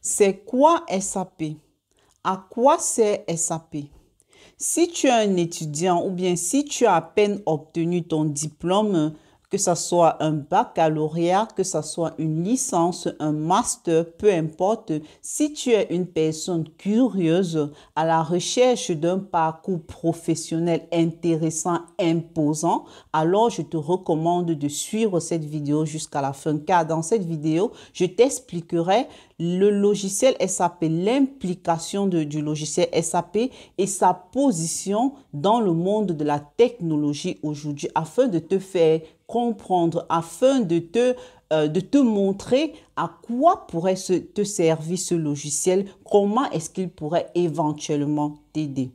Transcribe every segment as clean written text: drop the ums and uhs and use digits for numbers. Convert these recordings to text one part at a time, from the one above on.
C'est quoi SAP? À quoi sert SAP? Si tu es un étudiant ou bien si tu as à peine obtenu ton diplôme, que ce soit un baccalauréat, que ce soit une licence, un master, peu importe, si tu es une personne curieuse à la recherche d'un parcours professionnel intéressant, imposant, alors je te recommande de suivre cette vidéo jusqu'à la fin, car dans cette vidéo, je t'expliquerai le logiciel SAP, l'implication du logiciel SAP et sa position dans le monde de la technologie aujourd'hui afin de te faire comprendre, afin de te montrer à quoi pourrait te servir ce logiciel, comment est-ce qu'il pourrait éventuellement t'aider.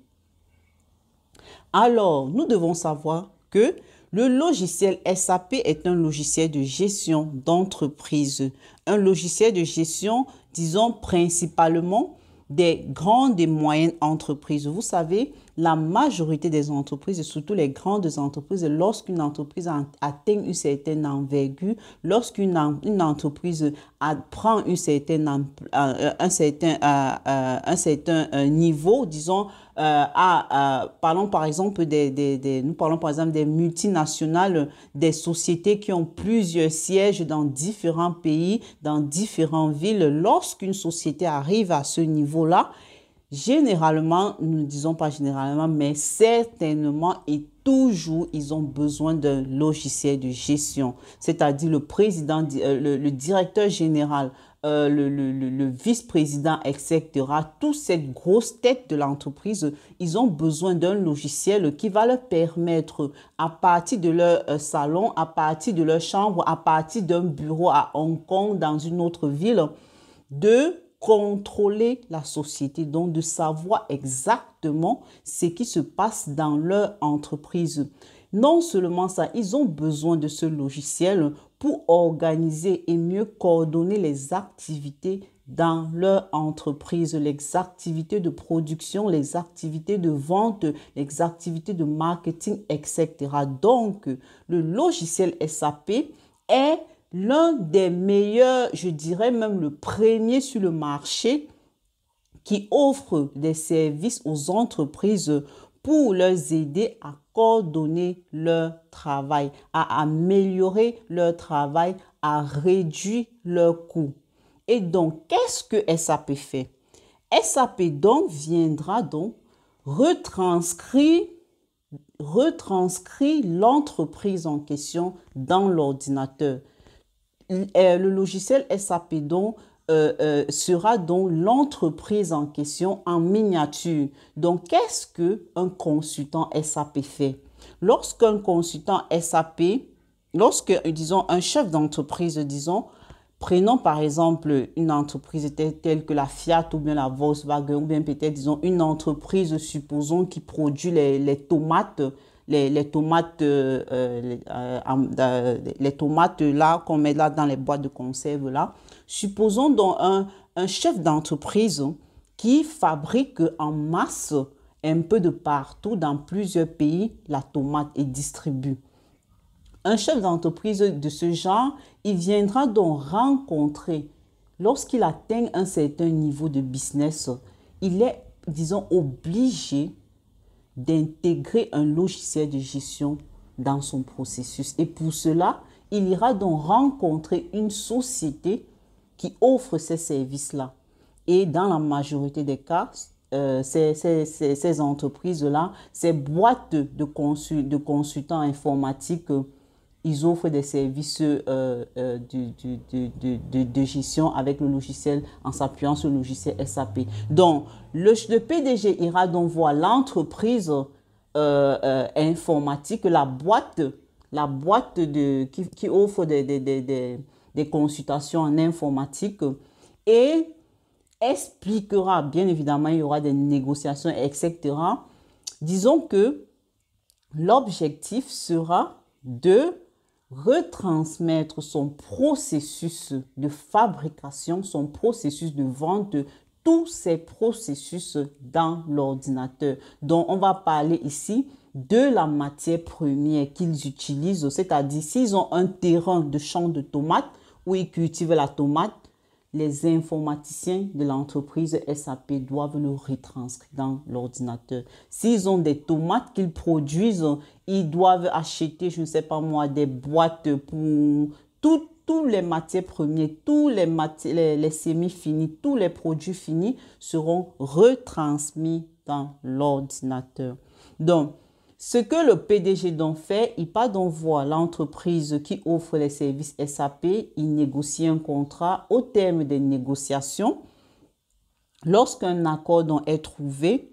Alors, nous devons savoir que le logiciel SAP est un logiciel de gestion d'entreprise. Un logiciel de gestion, disons, principalement des grandes et moyennes entreprises. Vous savez, la majorité des entreprises, et surtout les grandes entreprises, lorsqu'une entreprise atteint une certaine envergure, lorsqu'une entreprise prend un certain niveau, disons, parlons par exemple nous parlons par exemple des multinationales, des sociétés qui ont plusieurs sièges dans différents pays, dans différentes villes. Lorsqu'une société arrive à ce niveau-là, généralement, nous ne disons pas généralement, mais certainement et toujours, ils ont besoin d'un logiciel de gestion, c'est-à-dire le président, le directeur général, le vice-président, etc. Toute cette grosse tête de l'entreprise, ils ont besoin d'un logiciel qui va leur permettre, à partir de leur salon, à partir de leur chambre, à partir d'un bureau à Hong Kong, dans une autre ville, de contrôler la société, donc de savoir exactement ce qui se passe dans leur entreprise. Non seulement ça, ils ont besoin de ce logiciel pour organiser et mieux coordonner les activités dans leur entreprise, les activités de production, les activités de vente, les activités de marketing, etc. Donc, le logiciel SAP est l'un des meilleurs, je dirais même le premier sur le marché qui offre des services aux entreprises pour leur aider à coordonner leur travail, à améliorer leur travail, à réduire leurs coûts. Et donc, qu'est-ce que SAP fait? SAP donc viendra donc retranscrire l'entreprise en question dans l'ordinateur. Le logiciel SAP donc sera donc l'entreprise en question en miniature. Donc, qu'est-ce qu'un consultant SAP fait? Lorsqu'un consultant SAP, disons, un chef d'entreprise, disons, prenons par exemple une entreprise telle que la Fiat ou bien la Volkswagen ou bien peut-être, disons, une entreprise, supposons, qui produit les tomates, les tomates là qu'on met là dans les boîtes de conserve là. Supposons donc un chef d'entreprise qui fabrique en masse un peu de partout dans plusieurs pays la tomate et distribue. Un chef d'entreprise de ce genre, il viendra donc rencontrer, lorsqu'il atteint un certain niveau de business, il est, disons, obligé d'intégrer un logiciel de gestion dans son processus. Et pour cela, il ira donc rencontrer une société qui offre ces services-là. Et dans la majorité des cas, ces entreprises-là, ces boîtes de consultants informatiques, ils offrent des services de gestion avec le logiciel, en s'appuyant sur le logiciel SAP. Donc, le PDG ira donc voir l'entreprise informatique, la boîte qui offre des consultations en informatique et expliquera, bien évidemment, il y aura des négociations, etc. Disons que l'objectif sera de retransmettre son processus de fabrication, son processus de vente, tous ces processus dans l'ordinateur. Donc, on va parler ici de la matière première qu'ils utilisent, c'est-à-dire s'ils ont un terrain de champ de tomates où ils cultivent la tomate, les informaticiens de l'entreprise SAP doivent le retranscrire dans l'ordinateur. S'ils ont des tomates qu'ils produisent, ils doivent acheter, je ne sais pas moi, des boîtes pour tous les matières premières, les semi-finis, tous les produits finis seront retransmis dans l'ordinateur. Donc, ce que le PDG donc fait, il part donc voir l'entreprise qui offre les services SAP, il négocie un contrat. Au terme des négociations, lorsqu'un accord donc est trouvé,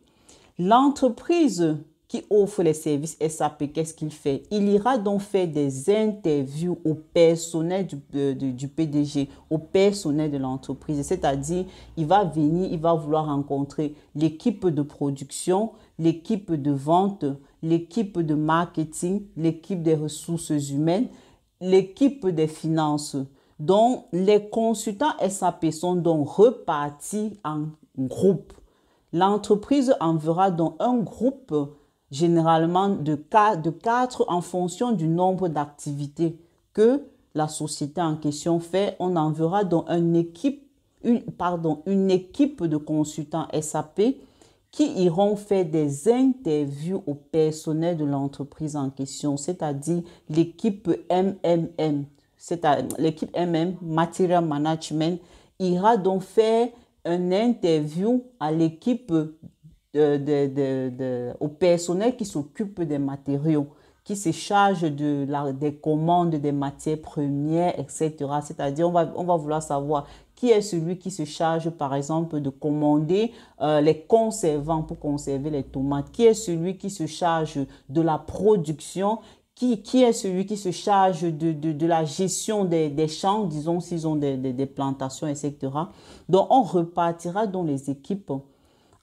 l'entreprise qui offre les services SAP, qu'est-ce qu'il fait? Il ira donc faire des interviews au personnel du PDG, au personnel de l'entreprise. C'est-à-dire, il va venir, il va vouloir rencontrer l'équipe de production, l'équipe de vente, l'équipe de marketing, l'équipe des ressources humaines, l'équipe des finances. Donc, les consultants SAP sont donc repartis en groupe. L'entreprise enverra donc un groupe généralement de 4 en fonction du nombre d'activités que la société en question fait. On enverra donc une équipe de consultants SAP qui iront faire des interviews au personnel de l'entreprise en question, c'est-à-dire l'équipe MMM, l'équipe MM, Material Management, ira donc faire une interview à l'équipe au personnel qui s'occupe des matériaux, qui se charge des commandes des matières premières, etc. C'est-à-dire, on va vouloir savoir qui est celui qui se charge, par exemple, de commander les conservants pour conserver les tomates, qui est celui qui se charge de la production, qui est celui qui se charge de la gestion des champs, disons, s'ils ont des plantations, etc. Donc, on repartira dans les équipes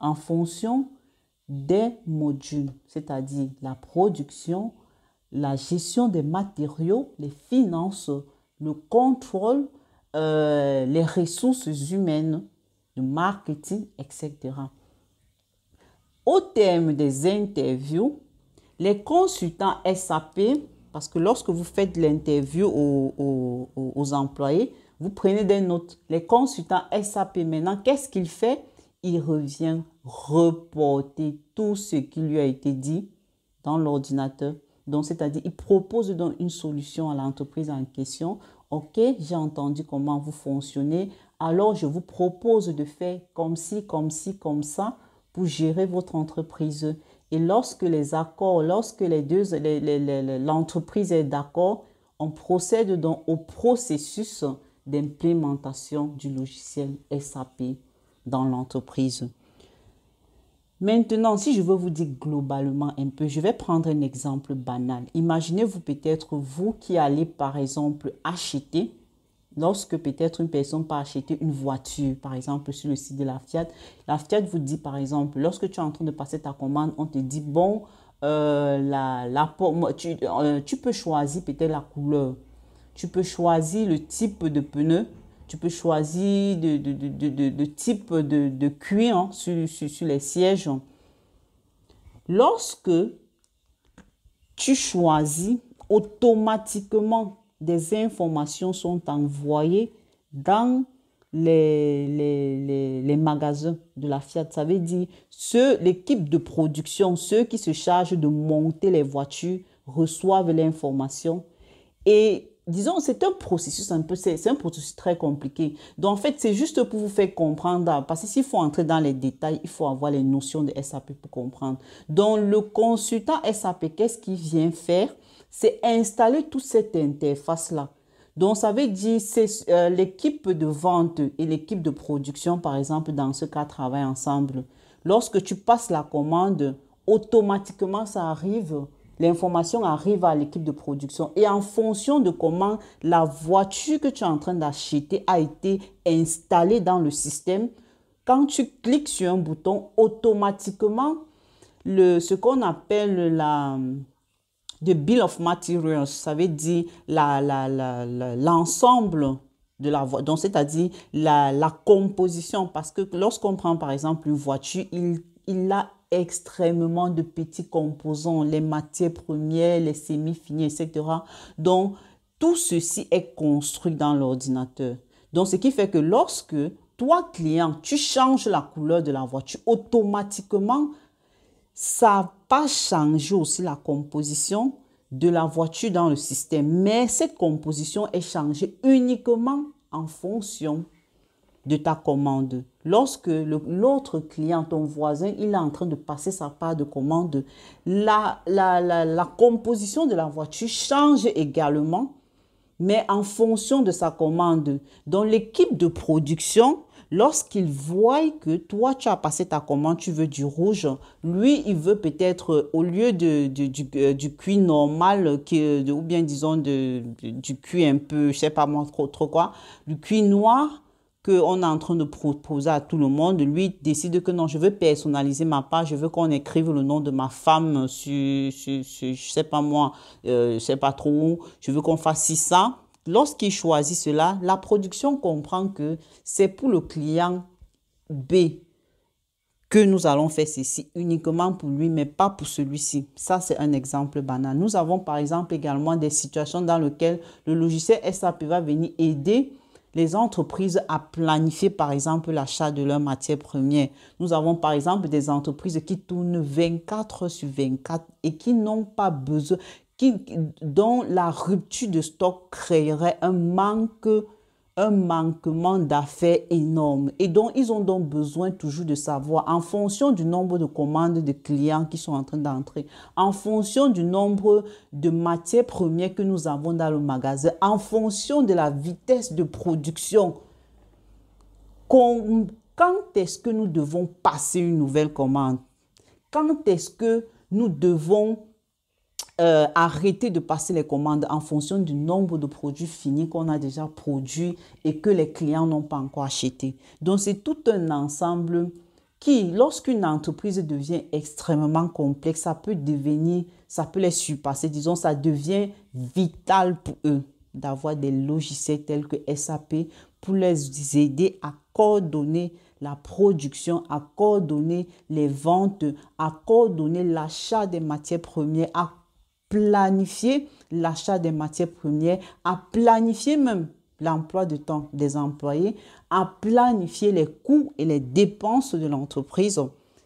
en fonction des modules, c'est-à-dire la production, la gestion des matériaux, les finances, le contrôle, les ressources humaines, le marketing, etc. Au terme des interviews, les consultants SAP, parce que lorsque vous faites l'interview aux employés, vous prenez des notes. Les consultants SAP maintenant, qu'est-ce qu'il fait? Il revient reporter tout ce qui lui a été dit dans l'ordinateur. Donc, c'est-à-dire, il propose donc une solution à l'entreprise en question. OK, j'ai entendu comment vous fonctionnez. Alors, je vous propose de faire comme ci, comme ci, comme ça pour gérer votre entreprise. Et lorsque les accords, lorsque l'entreprise est d'accord, on procède donc au processus d'implémentation du logiciel SAP dans l'entreprise. Maintenant, si je veux vous dire globalement un peu, je vais prendre un exemple banal. Imaginez-vous peut-être vous qui allez par exemple acheter, lorsque peut-être une personne peut acheter une voiture, par exemple sur le site de la Fiat vous dit par exemple, lorsque tu es en train de passer ta commande, on te dit bon, tu peux choisir peut-être la couleur, tu peux choisir le type de pneu, tu peux choisir de type de cuir sur les sièges. Lorsque tu choisis, automatiquement, des informations sont envoyées dans les magasins de la Fiat. Ça veut dire l'équipe de production, ceux qui se chargent de monter les voitures, reçoivent l'information et disons, c'est un processus c'est un processus très compliqué. Donc, en fait, c'est juste pour vous faire comprendre, parce que s'il faut entrer dans les détails, il faut avoir les notions de SAP pour comprendre. Donc, le consultant SAP, qu'est-ce qu'il vient faire? C'est installer toute cette interface-là. Donc, ça veut dire, c'est l'équipe de vente et l'équipe de production, par exemple, dans ce cas, travaillent ensemble. Lorsque tu passes la commande, automatiquement, ça arrive. L'information arrive à l'équipe de production et en fonction de comment la voiture que tu es en train d'acheter a été installée dans le système, quand tu cliques sur un bouton, automatiquement, ce qu'on appelle the bill of materials, ça veut dire l'ensemble de la voiture, donc c'est-à-dire la composition, parce que lorsqu'on prend par exemple une voiture, il a extrêmement de petits composants, les matières premières, les semi-finis, etc. Donc, tout ceci est construit dans l'ordinateur. Donc, ce qui fait que lorsque toi, client, tu changes la couleur de la voiture, automatiquement, ça va changer aussi la composition de la voiture dans le système. Mais cette composition est changée uniquement en fonction de ta commande. Lorsque l'autre client, ton voisin, il est en train de passer sa part de commande, la composition de la voiture change également, mais en fonction de sa commande. Donc, l'équipe de production, lorsqu'il voit que toi, tu as passé ta commande, tu veux du rouge, lui, il veut peut-être, au lieu du cuir normal, ou bien disons du cuir un peu, je sais pas moi trop quoi, du cuir noir, qu'on est en train de proposer à tout le monde, lui décide que non, je veux personnaliser ma page, je veux qu'on écrive le nom de ma femme je sais pas moi, je sais pas trop où, je veux qu'on fasse ça. Lorsqu'il choisit cela, la production comprend que c'est pour le client B que nous allons faire ceci uniquement pour lui, mais pas pour celui-ci. Ça, c'est un exemple banal. Nous avons par exemple également des situations dans lesquelles le logiciel SAP va venir aider les entreprises à planifier par exemple l'achat de leurs matières premières. Nous avons par exemple des entreprises qui tournent 24 heures sur 24 et qui n'ont pas besoin, dont la rupture de stock créerait un manquement d'affaires énorme. Et donc, ils ont donc besoin toujours de savoir, en fonction du nombre de commandes de clients qui sont en train d'entrer, en fonction du nombre de matières premières que nous avons dans le magasin, en fonction de la vitesse de production, quand est-ce que nous devons passer une nouvelle commande? Quand est-ce que nous devons arrêter de passer les commandes en fonction du nombre de produits finis qu'on a déjà produits et que les clients n'ont pas encore acheté. Donc, c'est tout un ensemble qui, lorsqu'une entreprise devient extrêmement complexe, ça peut les surpasser. Disons, ça devient vital pour eux d'avoir des logiciels tels que SAP pour les aider à coordonner la production, à coordonner les ventes, à coordonner l'achat des matières premières, à planifier l'achat des matières premières, à planifier même l'emploi de temps des employés, à planifier les coûts et les dépenses de l'entreprise.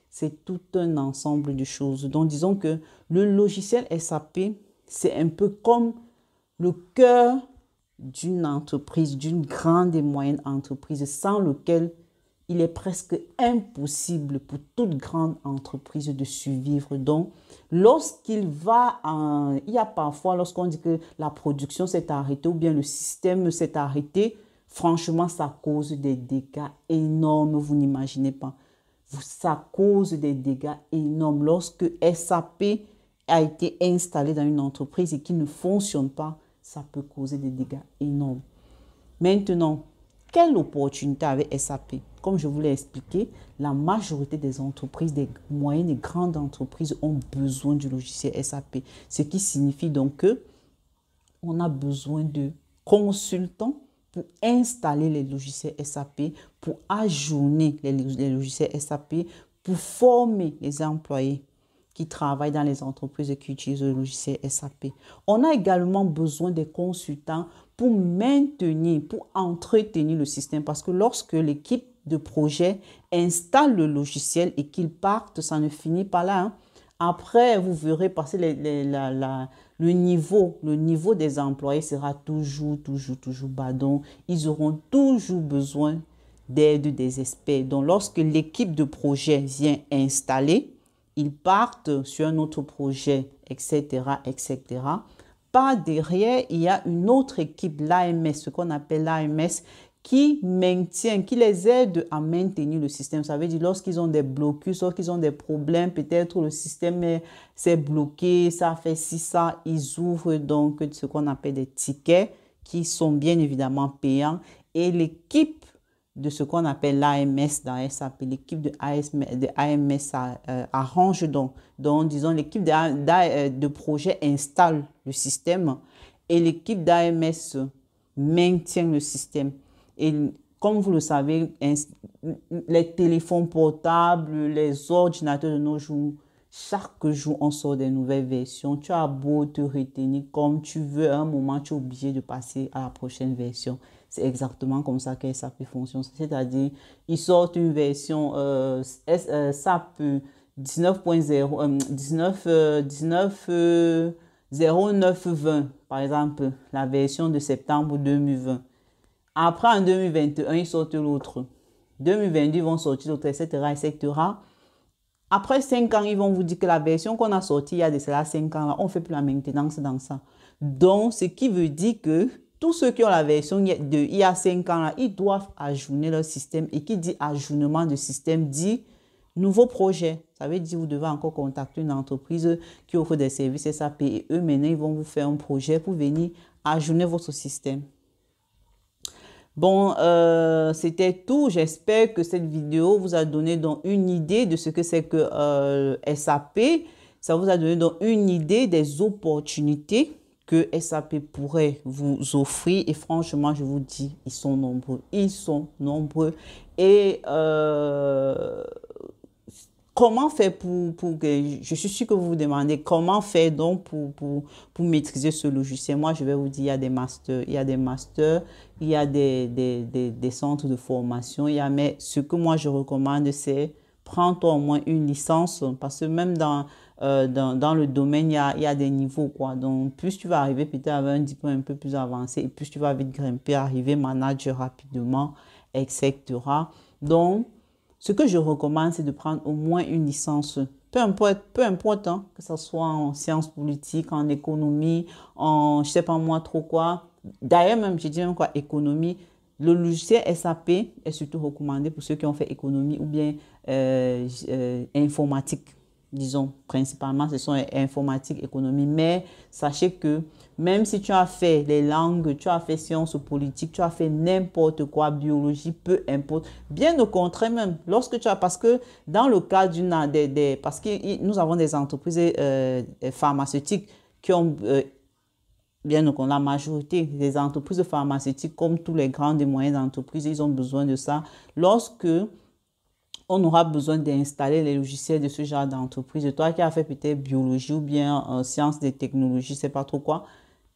C'est tout un ensemble de choses. Donc, disons que le logiciel SAP, c'est un peu comme le cœur d'une entreprise, d'une grande et moyenne entreprise, sans lequel il est presque impossible pour toute grande entreprise de survivre. Donc, lorsqu'il va, il y a parfois, lorsqu'on dit que la production s'est arrêtée ou bien le système s'est arrêté, franchement, ça cause des dégâts énormes, vous n'imaginez pas. Ça cause des dégâts énormes. Lorsque SAP a été installé dans une entreprise et qui ne fonctionne pas, ça peut causer des dégâts énormes. Maintenant, quelle opportunité avec SAP? Comme je vous l'ai expliqué, la majorité des entreprises, des moyennes et grandes entreprises ont besoin du logiciel SAP. Ce qui signifie donc que on a besoin de consultants pour installer les logiciels SAP, pour ajourner les logiciels SAP, pour former les employés qui travaillent dans les entreprises et qui utilisent le logiciel SAP. On a également besoin des consultants pour maintenir, pour entretenir le système. Parce que lorsque l'équipe de projet installe le logiciel et qu'ils partent, ça ne finit pas là. Hein. Après, vous verrez passer le niveau des employés sera toujours bas. Donc, ils auront toujours besoin d'aide des experts. Donc, lorsque l'équipe de projet vient installer, ils partent sur un autre projet, etc., etc. Par derrière, il y a une autre équipe, l'AMS, ce qu'on appelle l'AMS, qui les aide à maintenir le système. Ça veut dire lorsqu'ils ont des blocus, lorsqu'ils ont des problèmes, peut-être le système s'est bloqué, ça fait ci, ça, ils ouvrent donc ce qu'on appelle des tickets qui sont bien évidemment payants. Et l'équipe de ce qu'on appelle l'AMS dans SAP, l'équipe de AMS arrange donc disons, l'équipe de projet installe le système et l'équipe d'AMS maintient le système. Et comme vous le savez, les téléphones portables, les ordinateurs de nos jours, chaque jour, on sort des nouvelles versions. Tu as beau te retenir comme tu veux, à un moment, tu es obligé de passer à la prochaine version. C'est exactement comme ça que SAP fonctionne. C'est-à-dire, ils sortent une version SAP 19.0, 0920, par exemple, la version de septembre 2020. Après, en 2021, ils sortent l'autre. 2022, ils vont sortir l'autre, etc., etc. Après 5 ans, ils vont vous dire que la version qu'on a sortie il y a de cela 5 ans, là, on ne fait plus la maintenance dans ça. Donc, ce qui veut dire que tous ceux qui ont la version de il y a 5 ans, là, ils doivent ajourner leur système. Et qui dit ajournement de système dit nouveau projet. Ça veut dire que vous devez encore contacter une entreprise qui offre des services SAP. Et eux, maintenant, ils vont vous faire un projet pour venir ajourner votre système. Bon, c'était tout. J'espère que cette vidéo vous a donné donc une idée de ce que c'est que SAP. Ça vous a donné donc une idée des opportunités que SAP pourrait vous offrir. Et franchement, je vous dis, ils sont nombreux. Ils sont nombreux. Et comment faire pour que, je suis sûre que vous vous demandez comment faire donc pour maîtriser ce logiciel. Moi, je vais vous dire, il y a des masters, il y a des centres de formation. Mais ce que moi, je recommande, c'est prends-toi au moins une licence parce que même dans le domaine, il y a des niveaux, quoi. Donc, plus tu vas arriver peut-être avec un diplôme un peu plus avancé et plus tu vas vite grimper, arriver manager rapidement, etc. Donc, ce que je recommande, c'est de prendre au moins une licence, peu importe hein, que ce soit en sciences politiques, en économie, en je sais pas moi trop quoi. D'ailleurs, même, je dis même quoi, économie. Le logiciel SAP est surtout recommandé pour ceux qui ont fait économie ou bien informatique. Disons, principalement, ce sont informatique, économie. Mais sachez que même si tu as fait les langues, tu as fait sciences politiques, tu as fait n'importe quoi, biologie, peu importe. Bien au contraire même, lorsque tu as, parce que dans le cas parce que nous avons des entreprises pharmaceutiques qui ont, bien au contraire, la majorité des entreprises pharmaceutiques, comme tous les grandes et moyennes entreprises, ils ont besoin de ça. Lorsque on aura besoin d'installer les logiciels de ce genre d'entreprise. Toi qui as fait peut-être biologie ou bien sciences des technologies, c'est pas trop quoi,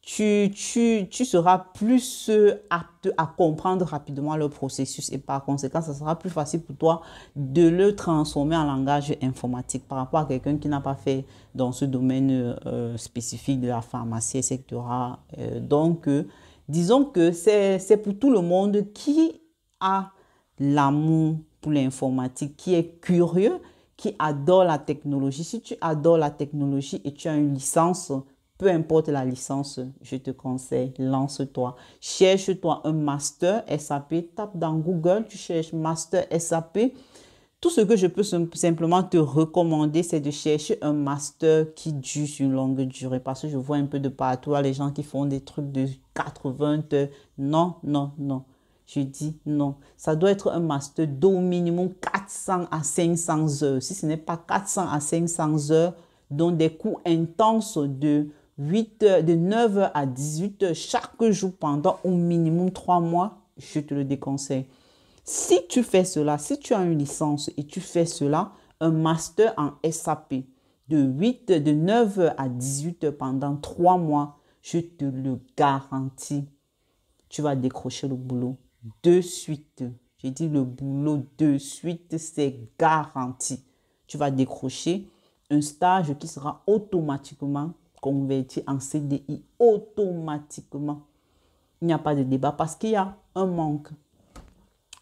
tu seras plus apte à comprendre rapidement le processus et par conséquent, ça sera plus facile pour toi de le transformer en langage informatique par rapport à quelqu'un qui n'a pas fait dans ce domaine spécifique de la pharmacie, etc. Donc, disons que c'est pour tout le monde qui a l'amour pour l'informatique, qui est curieux, qui adore la technologie. Si tu adores la technologie et tu as une licence, peu importe la licence, je te conseille, lance-toi. Cherche-toi un master SAP, tape dans Google, tu cherches master SAP. Tout ce que je peux simplement te recommander, c'est de chercher un master qui dure sur une longue durée. Parce que je vois un peu de partout, les gens qui font des trucs de 80 heures. Non, non, non. Je dis non. Ça doit être un master d'au minimum 400 à 500 heures. Si ce n'est pas 400 à 500 heures, dont des cours intenses de 8 heures, de 9 heures à 18 heures chaque jour pendant au minimum 3 mois, je te le déconseille. Si tu fais cela, si tu as une licence et tu fais cela, un master en SAP de 9 heures à 18 heures pendant 3 mois, je te le garantis, tu vas décrocher le boulot de suite. J'ai dit le boulot de suite, c'est garanti. Tu vas décrocher un stage qui sera automatiquement converti en CDI, automatiquement. Il n'y a pas de débat parce qu'il y a un manque.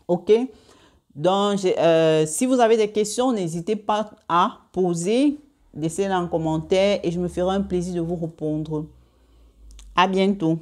OK? Donc, si vous avez des questions, n'hésitez pas à poser, laissez-les en commentaire et je me ferai un plaisir de vous répondre. À bientôt.